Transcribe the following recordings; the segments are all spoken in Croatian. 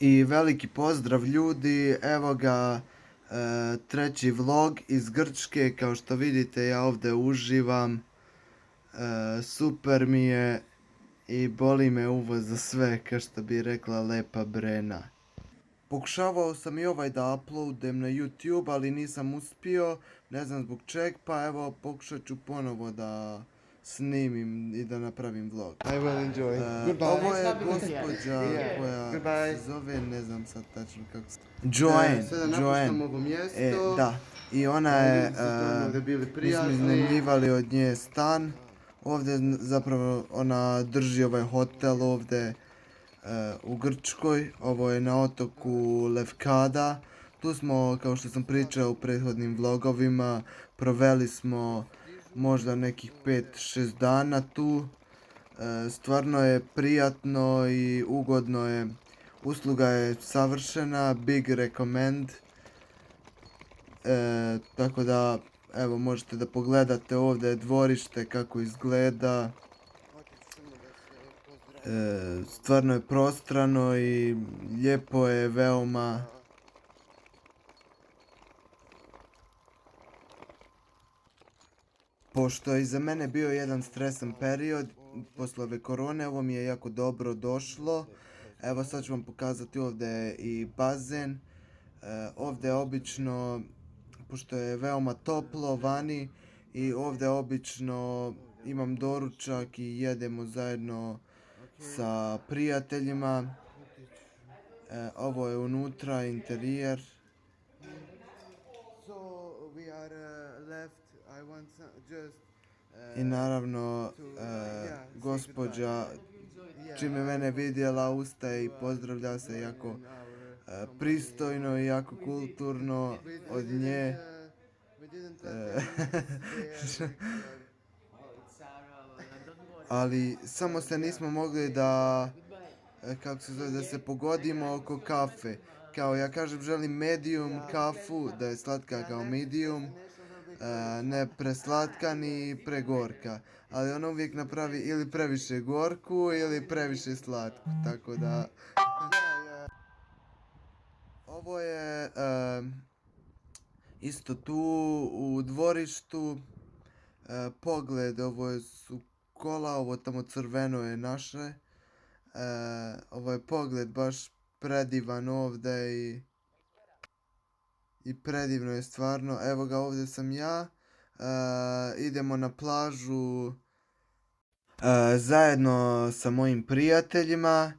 I veliki pozdrav ljudi, evo ga treći vlog iz Grčke, kao što vidite ja ovdje uživam, super mi je i boli me uvo za sve, kao što bi rekla lepa Brena. Pokušavao sam i ovaj da uploadem na YouTube, ali nisam uspio, ne znam zbog čeg, pa evo pokušat ću ponovo da snimim i da napravim vlog. I will enjoy. Goodbye. Ovo je gospođa koja Goodbye. se zove, ne znam sad tačno kako se... Sada napuštam ovo mjesto. Da, i ona je, mi smo iznajmljivali od nje stan. Ovdje zapravo ona drži ovaj hotel ovdje u Grčkoj. Ovo je na otoku Lefkada. Tu smo, kao što sam pričao u prethodnim vlogovima, proveli smo možda nekih 5-6 dana tu. Stvarno je prijatno i ugodno je. Usluga je savršena, big recommend. Tako da, evo, možete da pogledate ovdje dvorište kako izgleda. Stvarno je prostrano i lijepo je veoma. Pošto je iza mene bio jedan stresan period, posle ove korone, ovo mi je jako dobro došlo. Evo sad ću vam pokazati ovdje i bazen. Ovdje obično, pošto je veoma toplo vani, i ovdje obično imam doručak i jedemo zajedno sa prijateljima. Ovo je unutra interijer. I naravno, gospođa čim je mene vidjela ustaje i pozdravlja se jako pristojno i jako kulturno od nje. Ali samo se nismo mogli da, kako se zove, da se pogodimo oko kafe. Kao ja kažem želim medium kafu, da je slatka kao medium, ne preslatka ni pregorka. Ali ona uvijek napravi ili previše gorku ili previše slatku, tako da... Ovo je isto tu u dvorištu, pogled, ovo su kola, ovo tamo crveno je naše. Ovo je pogled baš predivan ovdje i predivno je stvarno. Evo ga, ovdje sam ja. Idemo na plažu zajedno sa mojim prijateljima.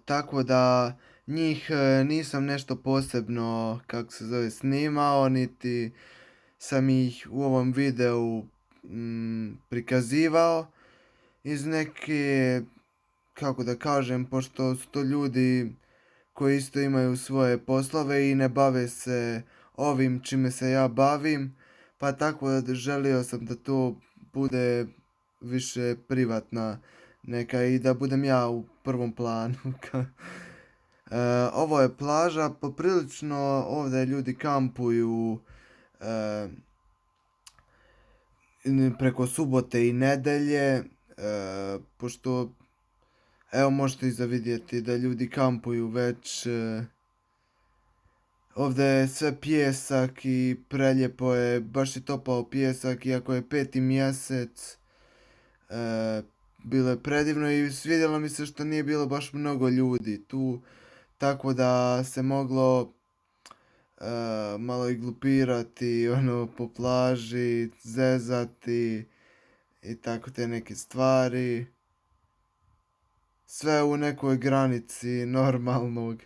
Tako da njih nisam nešto posebno, kako se zove, snimao, niti sam ih u ovom videu prikazivao. Iz neke, kako da kažem, pošto su to ljudi koji isto imaju svoje poslove i ne bave se ovim čime se ja bavim, pa tako da želio sam da to bude više privatna neka i da budem ja u prvom planu. Ovo je plaža, poprilično ovdje ljudi kampuju preko subote i nedelje, pošto evo možete i zavidjeti da ljudi kampuju već. Ovdje je sve pijesak i preljepo je, baš je topao pijesak, iako je 5. mjesec. Bilo je predivno i svidjelo mi se što nije bilo baš mnogo ljudi tu, tako da se moglo malo i glupirati po plaži, zezati i tako te neke stvari. Sve u nekoj granici normalnog.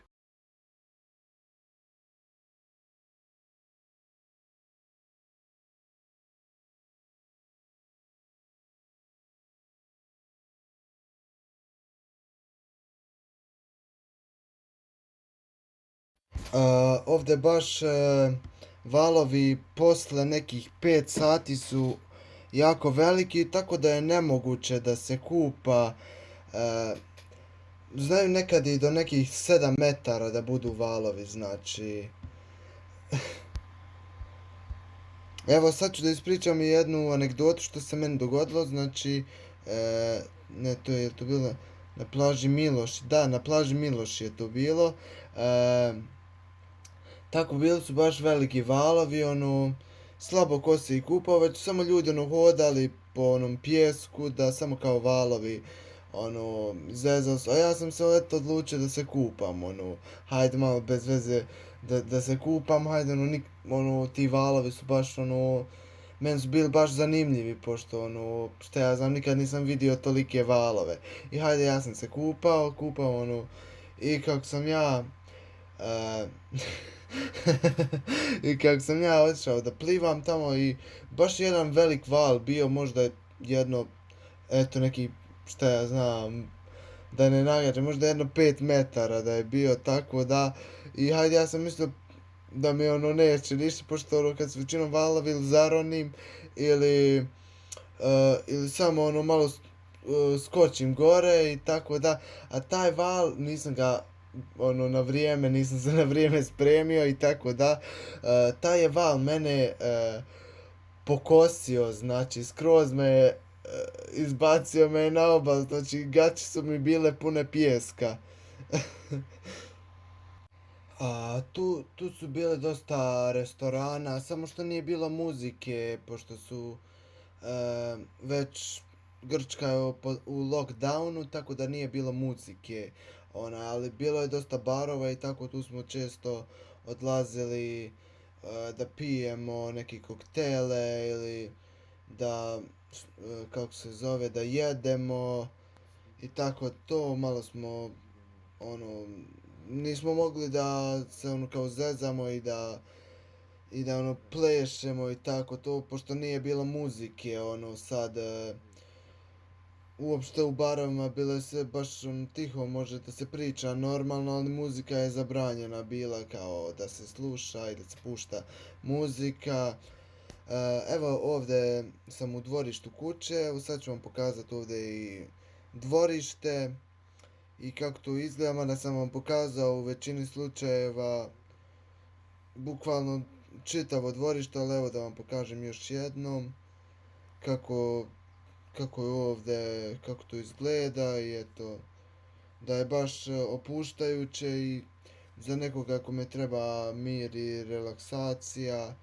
Ovdje baš valovi posle nekih 5 sati su jako veliki, tako da je nemoguće da se kupa. Znaju nekad i do nekih 7 metara da budu valovi, znači... Evo sad ću da ispričam jednu anegdotu što se meni dogodilo, znači... Ne, to je bilo... na plaži Miloš, da, na plaži Miloš je to bilo. Tako bili su baš veliki valovi, slabo ko se i kupao, već samo ljudi hodali po onom pjesku, da samo kao valovi, zezao se, a ja sam se eto odlučio da se kupam, hajde malo bez veze da se kupam, hajde, ti valovi su baš, meni su bili baš zanimljivi, pošto, šta ja znam, nikad nisam vidio tolike valove. I hajde, ja sam se kupao, i kako sam ja, i kako sam ja otišao da plivam tamo i baš jedan velik val bio, možda jedno, eto neki, šta ja znam, da ne nagađam, možda jedno 5 metara da je bio, tako da, i hajde, ja sam mislio da mi neće ništa, pošto kad se većinom valovi ili zaronim ili samo malo skočim gore i tako da, a taj val nisam ga na vrijeme, nisam se na vrijeme spremio i tako da, taj je val mene pokosio, znači skroz me izbacio me na obal, znači gaće su mi bile pune pijeska. Tu su bile dosta restorana, samo što nije bilo muzike, pošto su već Grčka je u lockdownu, tako da nije bilo muzike, ali bilo je dosta barova i tako tu smo često odlazili da pijemo neke koktele ili da, kako se zove, da jedemo i tako to, malo smo, nismo mogli da se kao zezamo i da plešemo i tako to, pošto nije bilo muzike, sad, uopšte u barovima bilo je sve baš tiho, može da se priča normalno, ali muzika je zabranjena bila, kao da se sluša i da se pušta muzika. Evo ovdje sam u dvorištu kuće, evo sad ću vam pokazati ovdje i dvorište i kako to izgleda, mada sam vam pokazao u većini slučajeva bukvalno čitavo dvorište, ali evo da vam pokažem još jednom kako je ovdje, kako to izgleda i eto, da je baš opuštajuće i za nekoga kome treba mir i relaksacija,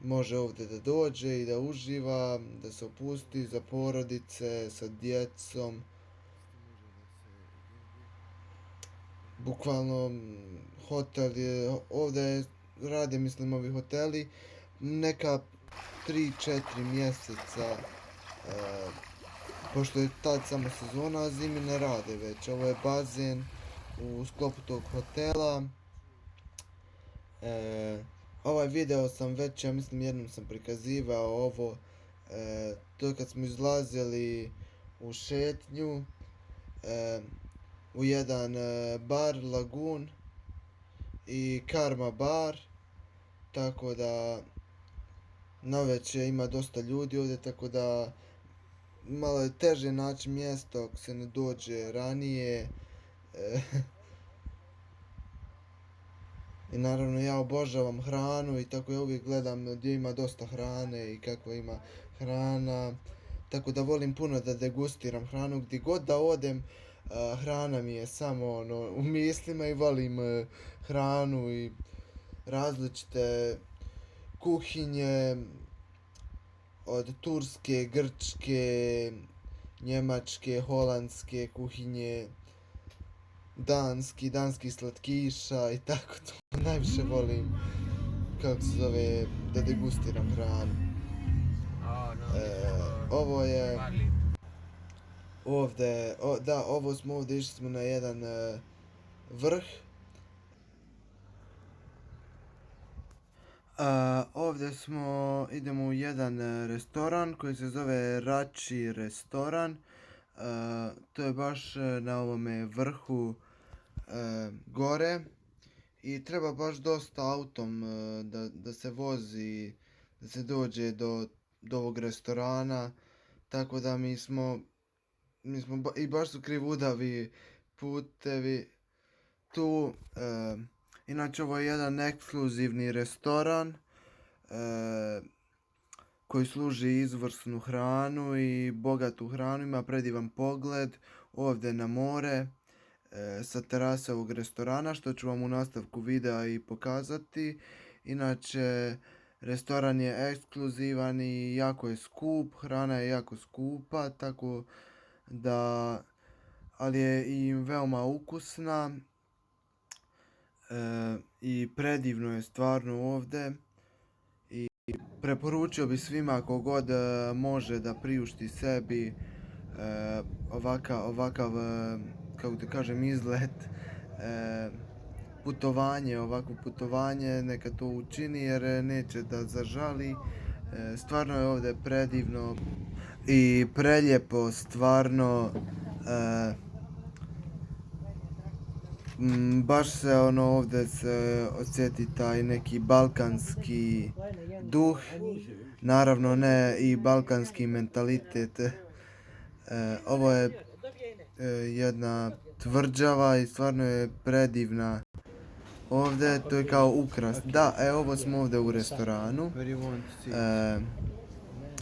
može ovdje da dođe i da uživa, da se opusti, za porodice, sa djecom. Bukvalno hotel je, ovdje rade mislim ovi hoteli neka 3-4 mjeseca, pošto je tad samo sezona, a zimi ne rade već. Ovo je bazen u sklopu tog hotela. Ovaj video sam već, ja mislim jednom sam prikazivao ovo, to je kad smo izlazili u šetnju u jedan bar Lagun i Karma bar, tako da navečer ima dosta ljudi ovdje, tako da malo je teže naći mjesto ako se ne dođe ranije. I naravno ja obožavam hranu i tako ja uvijek gledam gdje ima dosta hrane i kakva ima hrana. Tako da volim puno da degustiram hranu, gdje god da odem, hrana mi je samo u mislima i volim hranu i različite kuhinje, od turske, grčke, njemačke, holandske kuhinje, danskih slatkiša i tako to. Najviše volim, kako se zove, da degustiram hranu. Ovo je ovdje, išli smo na jedan vrh. Ovdje idemo u jedan restoran koji se zove Rači restoran. To je baš na ovome vrhu gore i treba baš dosta autom da se vozi, da se dođe do ovog restorana, tako da mi smo i baš su krivudavi putevi tu. Inače ovo je jedan ekskluzivni restoran koji služi izvrsnu hranu i bogatu hranu, ima predivan pogled ovdje na more sa terase ovog restorana, što ću vam u nastavku videa i pokazati. Inače, restoran je ekskluzivan i jako je skup, hrana je jako skupa, tako da, ali je i veoma ukusna i predivno je stvarno ovdje. I preporučio bi svima kogod može da priušti sebi ovakav kako da kažem, izlet, ovakvo putovanje, neka to učini jer neće da zažali. Stvarno je ovdje predivno i preljepo, stvarno. Baš se ovdje se osjeti taj neki balkanski duh, naravno ne i balkanski mentalitet. Ovo je jedna tvrđava i stvarno je predivna. Ovdje to je kao ukras. Da, ovo smo ovdje u restoranu.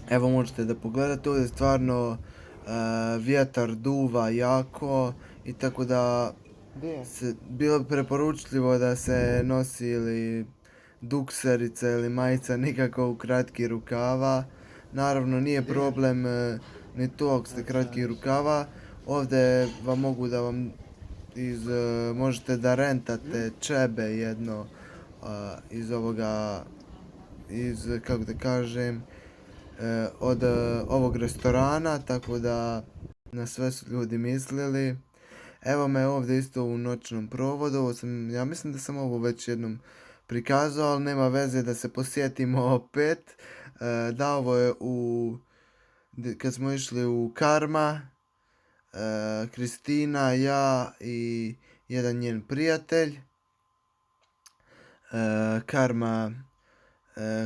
Evo možete da pogledate, ovdje stvarno vjetar duva jako i tako da bilo bi preporučljivo da se nosi ili dukserica ili majica, nikako u kratki rukava. Naravno nije problem ni to ako ste kratkih rukava. Ovdje vam mogu da vam možete da rentate čebe jedno iz ovoga, kako da kažem, od ovog restorana, tako da na sve su ljudi mislili. Evo me ovdje isto u noćnom provodu, ja mislim da sam ovo već jednom prikazao, ali nema veze da se posjetimo opet. Da, ovo je kad smo išli u Karma, Kristina, ja i jedan njen prijatelj, Karma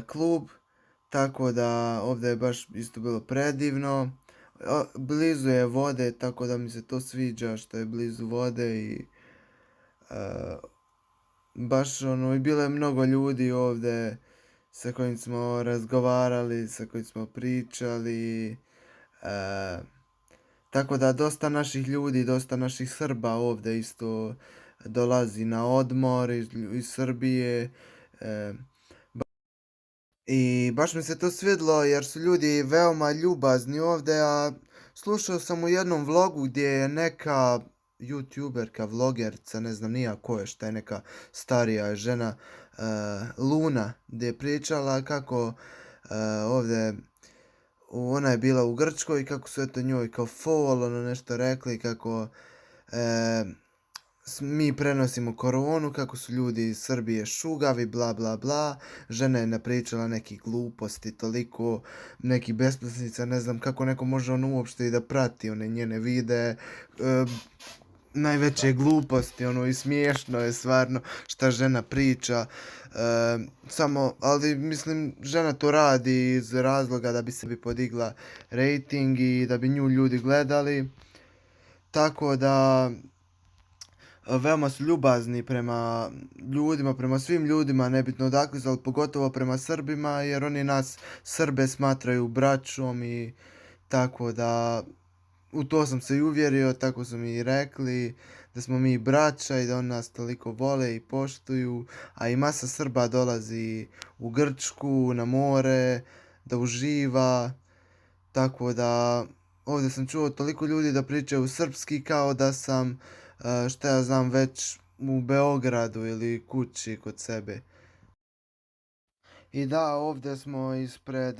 klub, tako da ovdje je baš isto bilo predivno. Blizu je vode, tako da mi se to sviđa što je blizu vode i baš i bilo je mnogo ljudi ovdje sa kojim smo razgovarali, sa kojim smo pričali. Tako da dosta naših ljudi, dosta naših Srba ovdje isto dolazi na odmor iz Srbije. I baš mi se to svidlo jer su ljudi veoma ljubazni ovdje, a slušao sam u jednom vlogu gdje je neka youtuberka, vlogerca, ne znam nija ko je, šta je, neka starija žena, Luna, gdje je pričala kako ovdje ona je bila u Grčkoj i kako su eto njoj kao fol, nešto rekli, kako mi prenosimo koronu, kako su ljudi iz Srbije šugavi, bla bla bla. Žena je napričala nekih gluposti, toliko nekih besmislica, ne znam kako neko može uopšte i da prati one njene videe. Najveće gluposti, i smiješno je stvarno šta žena priča. Ali mislim, žena to radi iz razloga da bi sebi podigla rating i da bi nju ljudi gledali. Tako da veoma su ljubazni prema ljudima, prema svim ljudima, nebitno odakle su, ali pogotovo prema Srbima, jer oni nas Srbe smatraju braćom i tako da u to sam se i uvjerio, tako su mi i rekli da smo mi braća i da oni nas toliko vole i poštuju, a i masa Srba dolazi u Grčku, na more, da uživa, tako da ovdje sam čuo toliko ljudi da pričaju srpski kao da sam, šta ja znam, već u Beogradu ili kući kod sebe. I da, ovdje smo ispred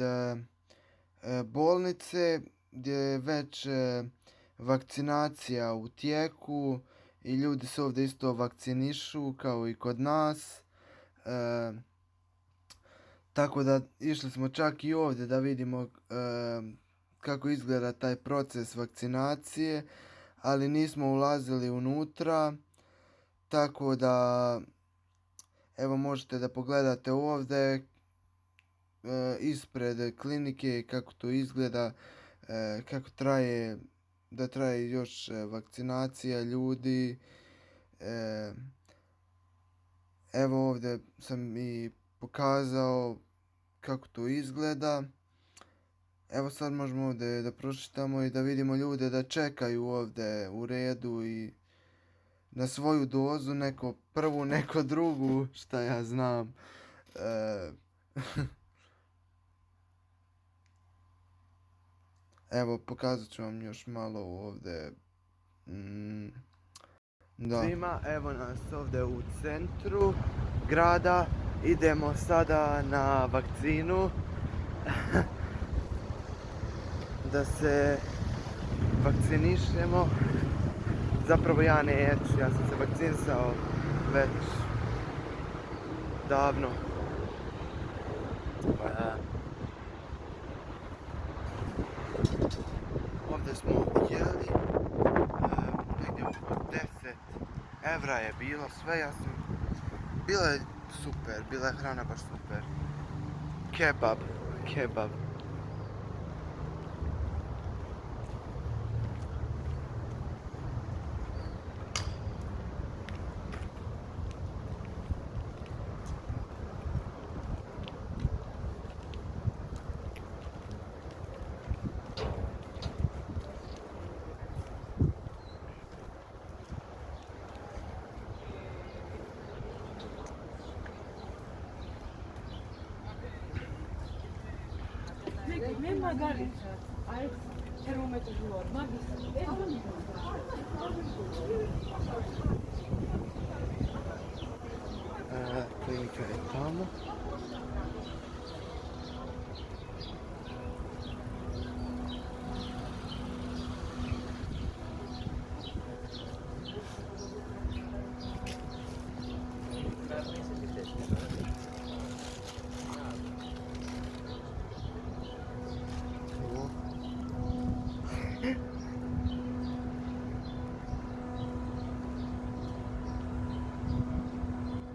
bolnice gdje je već vakcinacija u tijeku i ljudi se ovdje isto vakcinišu kao i kod nas. Tako da išli smo čak i ovdje da vidimo kako izgleda taj proces vakcinacije, ali nismo ulazili unutra, tako da evo možete da pogledate ovdje ispred klinike kako to izgleda, kako traje još vakcinacija ljudi. Evo ovdje sam i pokazao kako to izgleda. Evo sad možemo ovdje da pročitamo i da vidimo ljude da čekaju ovdje u redu i na svoju dozu, neko prvu, neko drugu, šta ja znam. Evo, pokazat ću vam još malo ovdje. Da. Svima, evo nas ovdje u centru grada. Idemo sada na vakcinu. Da se vakcinišemo. Zapravo ja neću, ja sam se vakcinisao već davno. Ovdje smo jeli, negdje oko 10 evra je bilo, sve ja sam, bila je super, bila je hrana baš super. Kebab. Nem Margarita, ai era um metro de ouro, Klinika je tamo.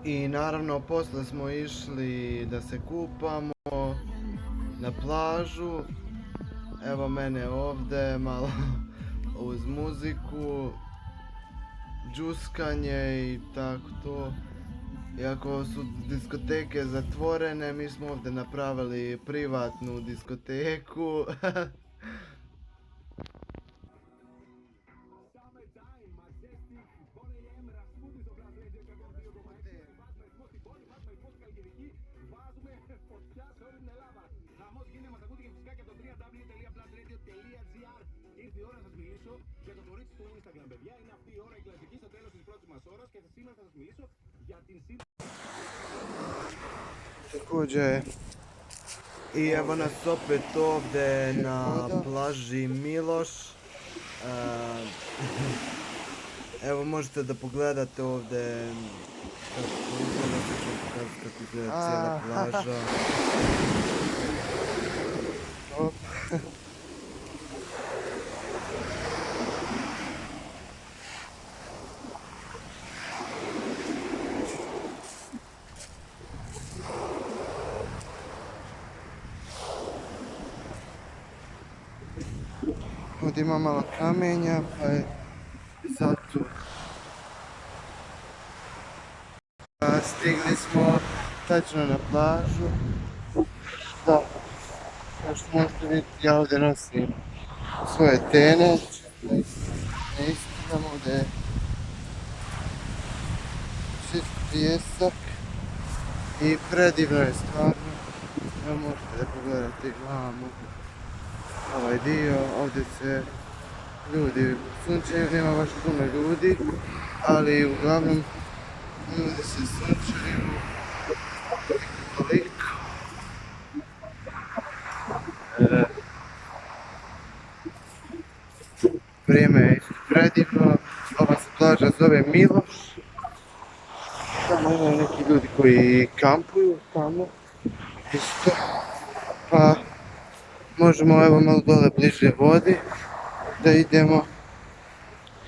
I naravno posle smo išli da se kupamo na plažu. Evo mene ovdje malo uz muziku, džuskanje i tako to. Iako su diskoteke zatvorene, mi smo ovdje napravili privatnu diskoteku. Ήρθε η ώρα να σας μιλήσω για το κορίτσι του Instagram, παιδιά. Είναι αυτή η ώρα η κλασική στο τέλος της πρώτης μας ώρας και σήμερα θα σας μιλήσω για την Također, i evo nas opet ovdje na plaži Miloš. Evo možete da pogledate ovdje kako izgleda cijela plaža. Ovdje ima malo kamenja, pa je sad tu. Stigli smo tačno na plažu. Da, kao što možete vidjeti, ja ovdje nosim svoje tene. Ne istigam, ovdje je čist pijesak i predivno je stvarno. Evo možete da pogledate vamo. Ovaj dio, ovdje se ljudi sunčaju, nema baš puno ljudi, ali uglavnom ljudi se sunčaju toliko. Vrijeme je predivno, ova se plaža zove Miloš. Tamo imaju neki ljudi koji kampuju tamo, isto, pa možemo evo malo dole bliže vodi, da idemo,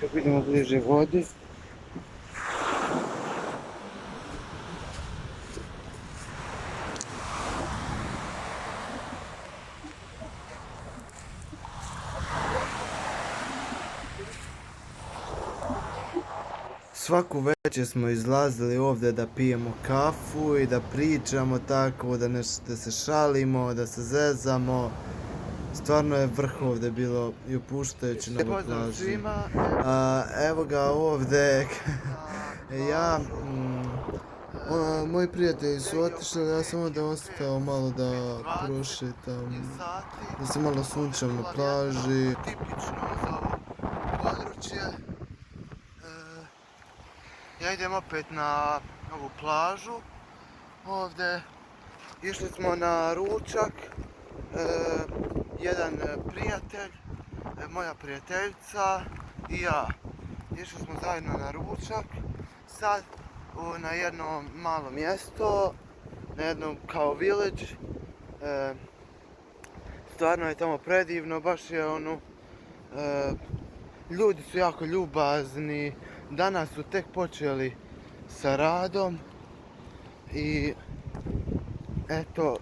kako idemo bliže vodi. Svaku večer smo izlazili ovdje da pijemo kafu i da pričamo tako, da se šalimo, da se zezamo. Stvarno je vrh ovdje bilo i opuštajuće na ovoj Pozdrav plaži. svima. Evo ga ovdje. Ja, moji prijatelji su otišli, ja sam ovdje ostao malo da prošetam, da se malo sunčam na plaži. Tipično za ovo područje. Ja idem opet na ovu plažu. Ovdje išli smo na ručak. Jedan prijatelj, moja prijateljica i ja. Išli smo zajedno na ručak. Sad na jedno malo mjesto, na jednom kao village. Stvarno je tamo predivno, baš je ono, ljudi su jako ljubazni, danas su tek počeli sa radom i eto,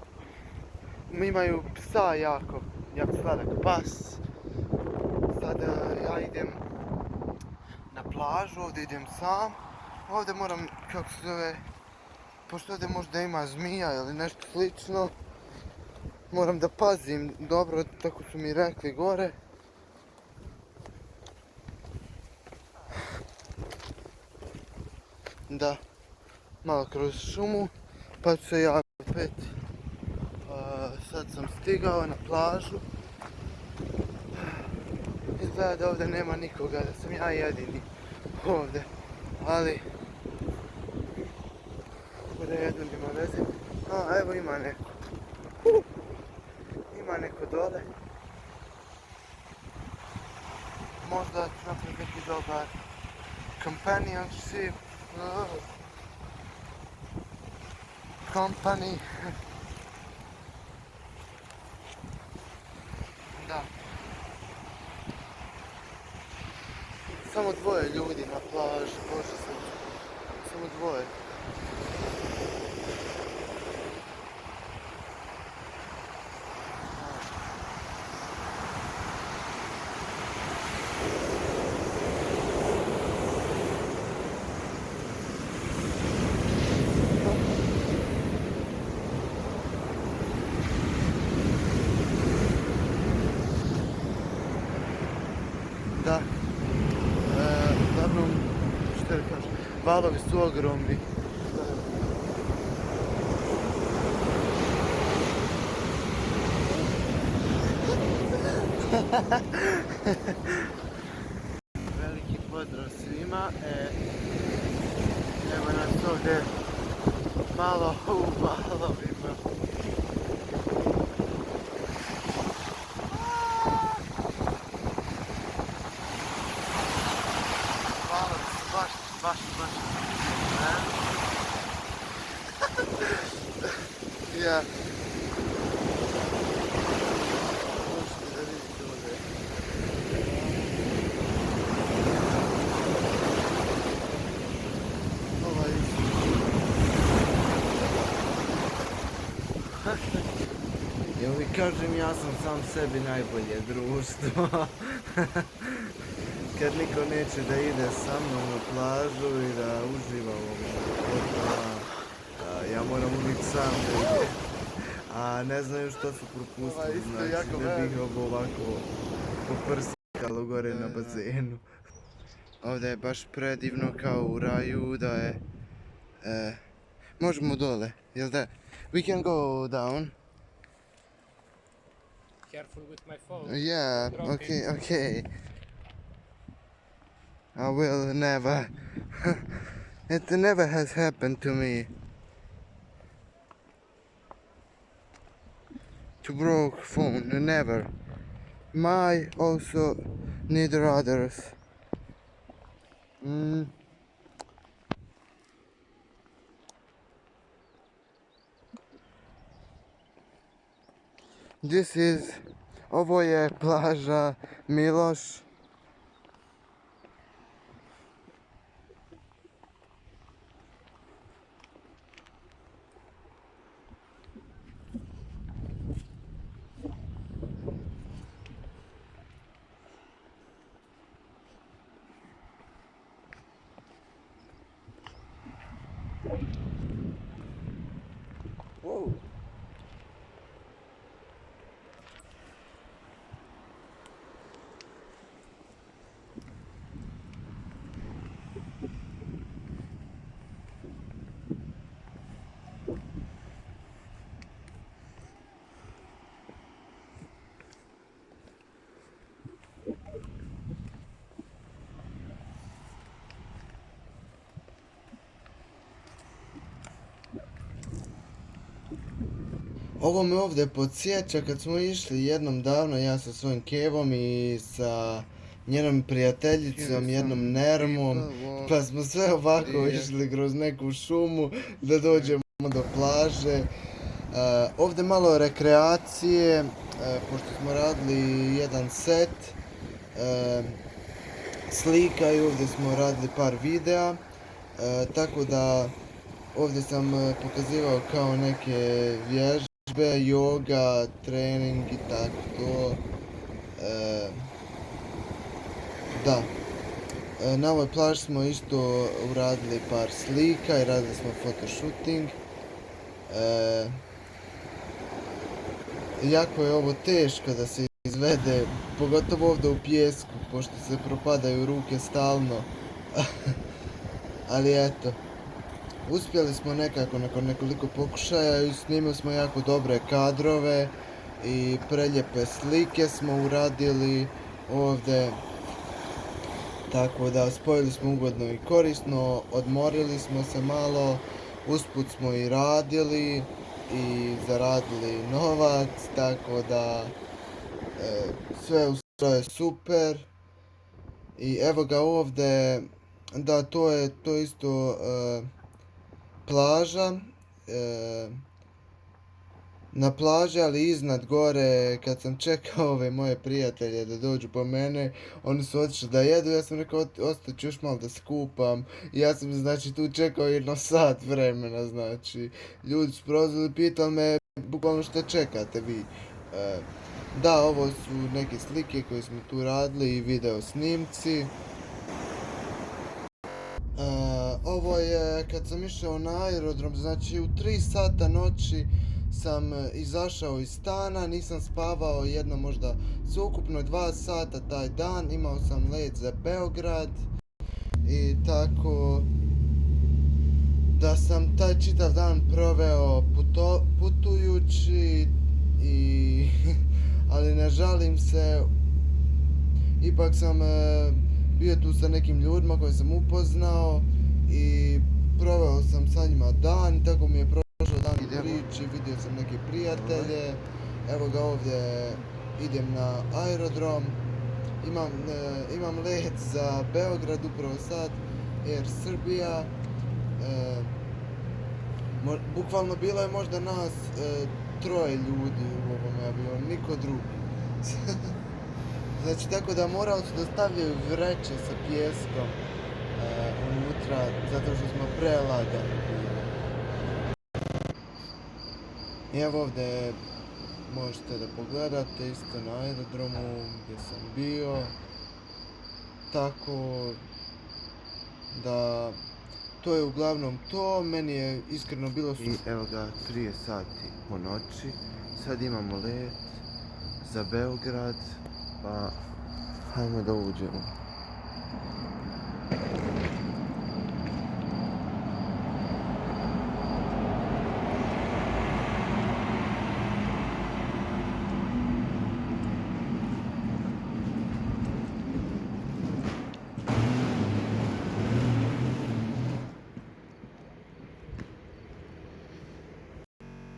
imaju psa jako sladak pas. Sada ja idem na plažu, ovdje idem sam, ovdje moram, kako se zove, pošto ovdje možda ima zmija ili nešto slično, moram da pazim dobro, tako su mi rekli gore. Da, malo kroz šumu, pa ću se ja opet. Sad sam stigao na plažu. Izgleda da ovdje nema nikoga, da sam ja jedini ovdje, ali da jedno nema veze. Evo ima neko. Ima neko dole. Možda ću napraviti neki dobar companionship. Company. Da. Samo dvoje ljudi na plaži, bože sam. Samo dvoje. Da. Uglavnom, što da kažem, valovi su ogromni. Veliki pozdrav svima. Evo nas ovdje malo u valovima. Baš. Ja. Možete da vidite ovdje. Ovaj. Ja uvijek kažem, ja sam sam sebi najbolje društvo. Kad niko neće da ide sa mnom na plažu i da uživa u ovom ljepotama, ja moram uvijek sam da idem. A ne znaju što su propustili, znači ne bih ovo ovako poprskalo gore na bazenu. Ovdje je baš predivno kao u raju, da je... možemo dole, jel da? We can go down. Careful with my phone. Yeah, Dropping. okay. I will never. It never has happened to me. To broke phone, never. My also, neither others. This is, ovo je plaža Miloš. Ovo me ovdje podsjeća kad smo išli jednom davno, ja sa svojim Kevom i sa njenom prijateljicom, jednom Nermom, pa smo sve ovako išli kroz neku šumu da dođemo do plaže. Ovdje malo rekreacije, pošto smo radili jedan set slika i ovdje smo radili par videa, tako da ovdje sam pokazivao kao neke vježbe, yoga, trening i tako to. Da. Na ovoj plaži smo isto uradili par slika i radili smo photoshooting. Jako je ovo teško da se izvede, pogotovo ovdje u pijesku, pošto se propadaju ruke stalno. Ali eto, uspjeli smo nekako nakon nekoliko pokušaja i snimili smo jako dobre kadrove i preljepe slike smo uradili ovdje. Tako da spojili smo ugodno i korisno, odmorili smo se malo, usput smo i radili i zaradili novac, tako da sve u sve je super. I evo ga ovdje, da to je isto plaža, na plaži, ali iznad gore, kad sam čekao ove moje prijatelje da dođu po mene, oni su otišli da jedu, ja sam rekao ostat ću još malo da se kupam. I ja sam znači tu čekao jedno sat vremena, znači ljudi su prolazili, pitali me bukvalno što čekate vi. Da, ovo su neke slike koje smo tu radili i video snimci. Ovo je kad sam išao na aerodrom, znači u 3 sata noći sam izašao iz stana, nisam spavao jedno možda sveukupno 2 sata taj dan, imao sam let za Beograd i tako da sam taj čitav dan proveo putujući i ali ne žalim se, ipak sam bio tu sa nekim ljudima koje sam upoznao i proveo sam sa njima dan i tako mi je prošao dan u priči, vidio sam neke prijatelje, evo ga ovdje idem na aerodrom, imam let za Beograd upravo sad, Air Srbija, bukvalno bilo je možda nas 3 ljudi u ovom avionu, niko drugi. Znači tako da morali su da stavljaju vreće sa pijeskom unutra, zato što smo prelagani bili. I evo ovdje možete da pogledate isto na aerodromu gdje sam bio. Tako da to je uglavnom to, meni je iskreno bilo super. I evo ga 3 sati po noći, sad imamo let za Beograd, pa hajmo da uđemo.